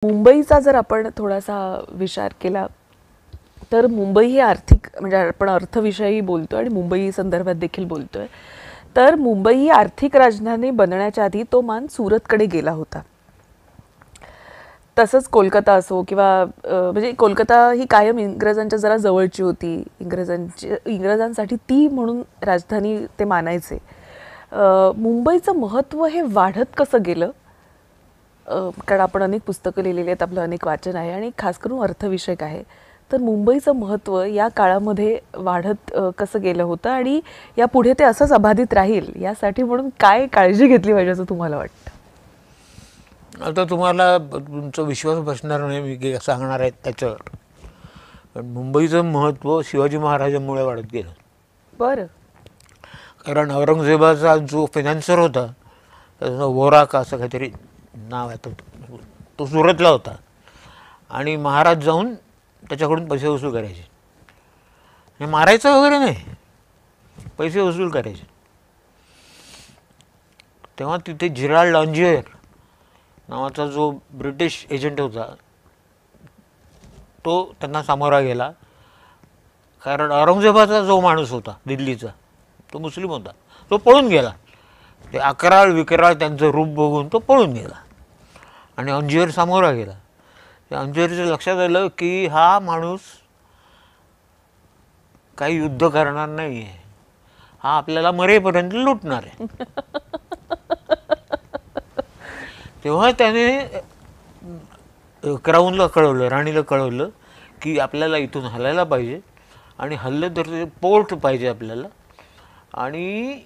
मुंबईचा जर आपण थोडासा विचार केला तर मुंबई ही आर्थिक म्हणजे आपण अर्थविषयी बोलतोय आणि मुंबई संदर्भात देखील बोलतोय. तर मुंबई ही आर्थिक राजधानी बनण्याच्या आधी तो मान सुरतकडे गेला होता. तसंच कोलकाता असो किंवा म्हणजे कोलकाता ही कायम इंग्रजांच्या जरा जवळची होती. इंग्रजांसाठी ती म्हणून राजधानी ते मानायचे. मुंबईचं महत्त्व हे वाढत कसं गेलं? कारण आपण अनेक पुस्तकं लिहिलेली आहेत, आपलं अनेक वाचन आहे आणि खास करून अर्थविषयक आहे. तर मुंबईचं महत्त्व या काळामध्ये वाढत कसं गेलं होतं आणि यापुढे ते असंच अबाधित राहील यासाठी म्हणून काय काळजी घेतली पाहिजे असं तुम्हाला वाटतं? आता तुम्हाला तुमचा विश्वास बसणार नाही मी सांगणार आहे त्याच्यावर. पण मुंबईचं महत्त्व शिवाजी महाराजांमुळे वाढत गेलं. बरं. कारण औरंगजेबाचा जो फायनान्सर होता त्याचं वोरा का असं काहीतरी नाव आहे, तो सुरतला होता आणि महाराज जाऊन त्याच्याकडून पैसे वसूल करायचे. हे मारायचं वगैरे नाही, पैसे वसूल करायचे. तेव्हा तिथे जिराल्ड लॉन्जियर नावाचा जो ब्रिटिश एजंट होता तो त्यांना सामोरा गेला. कारण औरंगजेबाचा जो माणूस होता दिल्लीचा तो मुस्लिम होता, तो पळून गेला. ते अकराळ विकराळ त्यांचं रूप बघून तो पळून गेला आणि अंजियर सामोरा गेला. त्या अंजियरच्या लक्षात आलं की हा माणूस काही युद्ध करणार नाही आहे, हा आपल्याला मरेपर्यंत लुटणार आहे. तेव्हा त्याने क्राऊनला कळवलं, राणीला कळवलं की आपल्याला इथून हलायला पाहिजे आणि हल्लं तर ते पोर्ट पाहिजे आपल्याला आणि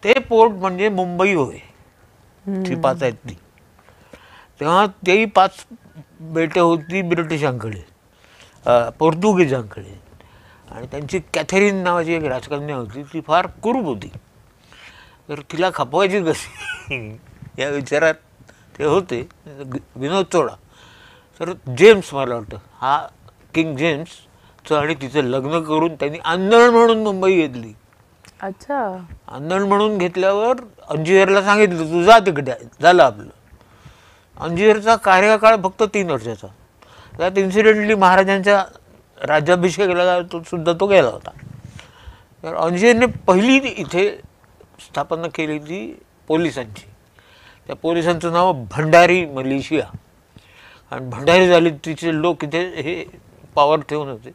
ते पोर्ट म्हणजे मुंबई होय, ती 5 आहेत ती. तेव्हा तेही 5 बेटे होती ब्रिटिशांकडे, पोर्तुगीजांकडे. आणि त्यांची कॅथरीन नावाची एक राजकन्या होती, ती फार कुरूप होती. तर तिला खपवायची कशी या विचारात ते होते विनोद चोडा. तर जेम्स, मला वाटतं हा किंग जेम्सचं आणि तिचं लग्न करून त्यांनी आंदण म्हणून मुंबई घेतली. अच्छा. आंदण म्हणून घेतल्यावर अंजियरला सांगितलं तू जा तिकडे, झालं आपलं. अंजियरचा कार्यकाळ फक्त 3 वर्षाचा. त्यात इन्सिडेंटली महाराजांच्या राज्याभिषेकाला सुद्धा तो गेला होता. तर अंजियरने पहिली इथे स्थापना केली ती पोलिसांची. त्या पोलिसांचं नाव भंडारी मलेशिया. आणि भंडारी झाले तिचे लोक इथे हे पॉवर ठेवून होते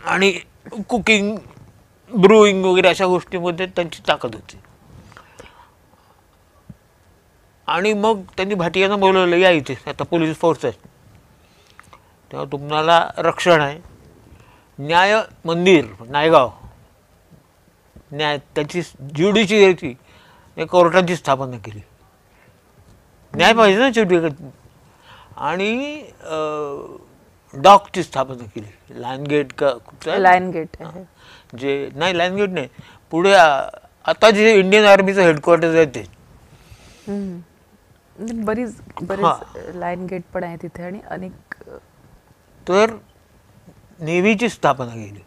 आणि कुकिंग, ब्रुईंग वगैरे अशा गोष्टींमध्ये त्यांची ताकद होती. आणि मग त्यांनी भाटियांना बोलवलं, या इथे आता पोलीस फोर्स आहे, तेव्हा तुम्हाला रक्षण आहे. न्याय मंदिर नायगाव, न्याय त्याची ज्युडिशियरीची कोर्टाची स्थापना केली. न्याय पाहिजे ना शेवटी. आणि डॉकची स्थापना केली, लायन गेट का लायन गेट जे नाही, लायन गेट नाही, पुढे आता जे इंडियन आर्मीचं हेडक्वार्टर्स आहे ते. बरीच लायन गेट पण आहे तिथे आणि अनेक. तर नेव्हीची स्थापना केली.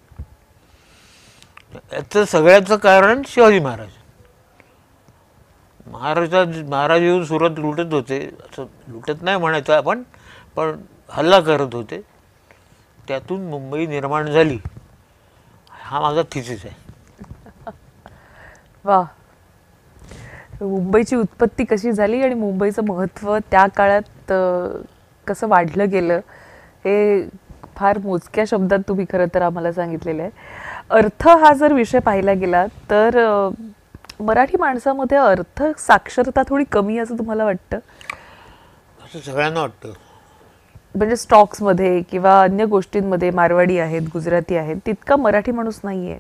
याचं सगळ्याचं कारण शिवाजी महाराज. महाराज येऊन सुरत लुटत होते, असं लुटत नाही म्हणायचं आपण, पण हल्ला करत होते. त्यातून मुंबई निर्माण झाली, हा माझा थिसिस आहे. वा. मुंबईची उत्पत्ती कशी झाली आणि मुंबईचं महत्त्व त्या काळात कसं वाढलं गेलं हे फार मोजक्या शब्दात तुम्ही खरं तर आम्हाला सांगितलेलं आहे. अर्थ हा जर विषय पाहिला गेला तर मराठी माणसामध्ये अर्थ साक्षरता थोडी कमी असं तुम्हाला वाटतं? असं सगळ्यांना वाटतं. म्हणजे स्टॉक्समध्ये किंवा अन्य गोष्टींमध्ये मारवाडी आहेत, गुजराती आहेत, तितका मराठी माणूस नाहीये.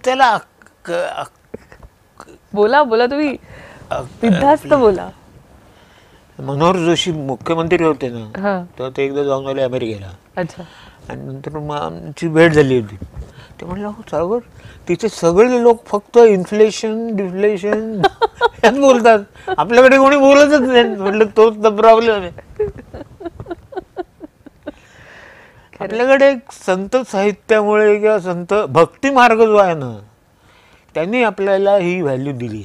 त्याला बोला बोला तुम्ही बिनधास्त बोला. मनोहर जोशी मुख्यमंत्री होते ना, तर ते एकदा जाऊन आले अमेरिकेला. अच्छा. आणि नंतर मग आमची भेट झाली होती. ते म्हणलं हो सागर, तिथे सगळे लोक फक्त इन्फ्लेशन डिफ्लेशन यात बोलतात, आपल्याकडे कोणी बोलतच नाही. म्हटलं तोच तर प्रॉब्लेम आहे. आपल्याकडे संत साहित्यामुळे किंवा संत भक्ती मार्ग जो आहे ना, त्यांनी आपल्याला ही व्हॅल्यू दिली.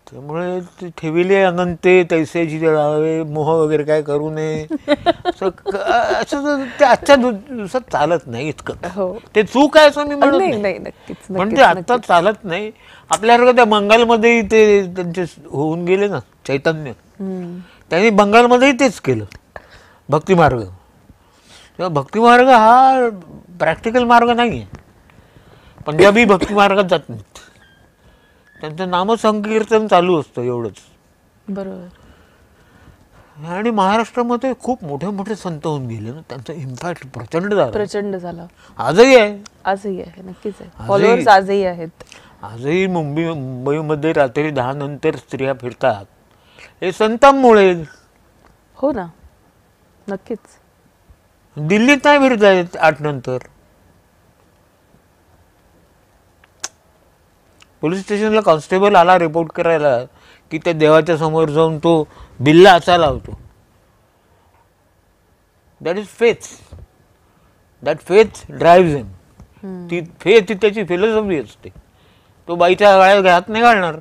त्यामुळे ते ठेविले अनंते तैसेची जळावे, मोह वगैरे काय करू नये. असं ते आजच्या दिवसात चालत नाही इतकं. हो. ते चूक आहे असं मी म्हणत नाही नाही, नाही नक्कीच पण नक्कीच, ते आता चालत नाही. आपल्यासारखं त्या बंगालमध्येही ते त्यांचे होऊन गेले ना चैतन्य, हम्म. त्यांनी बंगालमध्येही तेच केलं, भक्तिमार्ग. तेव्हा भक्तिमार्ग हा प्रॅक्टिकल मार्ग नाही आहे. पंजाबी भक्तिमार्गात जात नाहीत, त्यांचं नामसंकीर्तन चालू असतं एवढंच. बरोबर. आणि महाराष्ट्रामध्ये खूप मोठे मोठे संत होऊन गेले ना, त्यांचं इम्पॅक्ट प्रचंड झालं. प्रचंड झाला. आजही आहे, आजही आहे, नक्कीच आहे. फॉलोअर्स आजही आहेत. आजही मुंबईमध्ये रात्री 10 नंतर स्त्रिया फिरतात, हे संतांमुळे. हो ना, नक्कीच. दिल्लीत नाही फिरतायत 8 नंतर. पोलीस स्टेशनला कॉन्स्टेबल आला रिपोर्ट करायला की त्या देवाच्या समोर जाऊन तो बिल्ला असा लावतो. That is faith. That faith drives him. ती फेथ त्याची फिलॉसॉफी असते. तो बाईच्या गळ्यात हात नाही घालणार.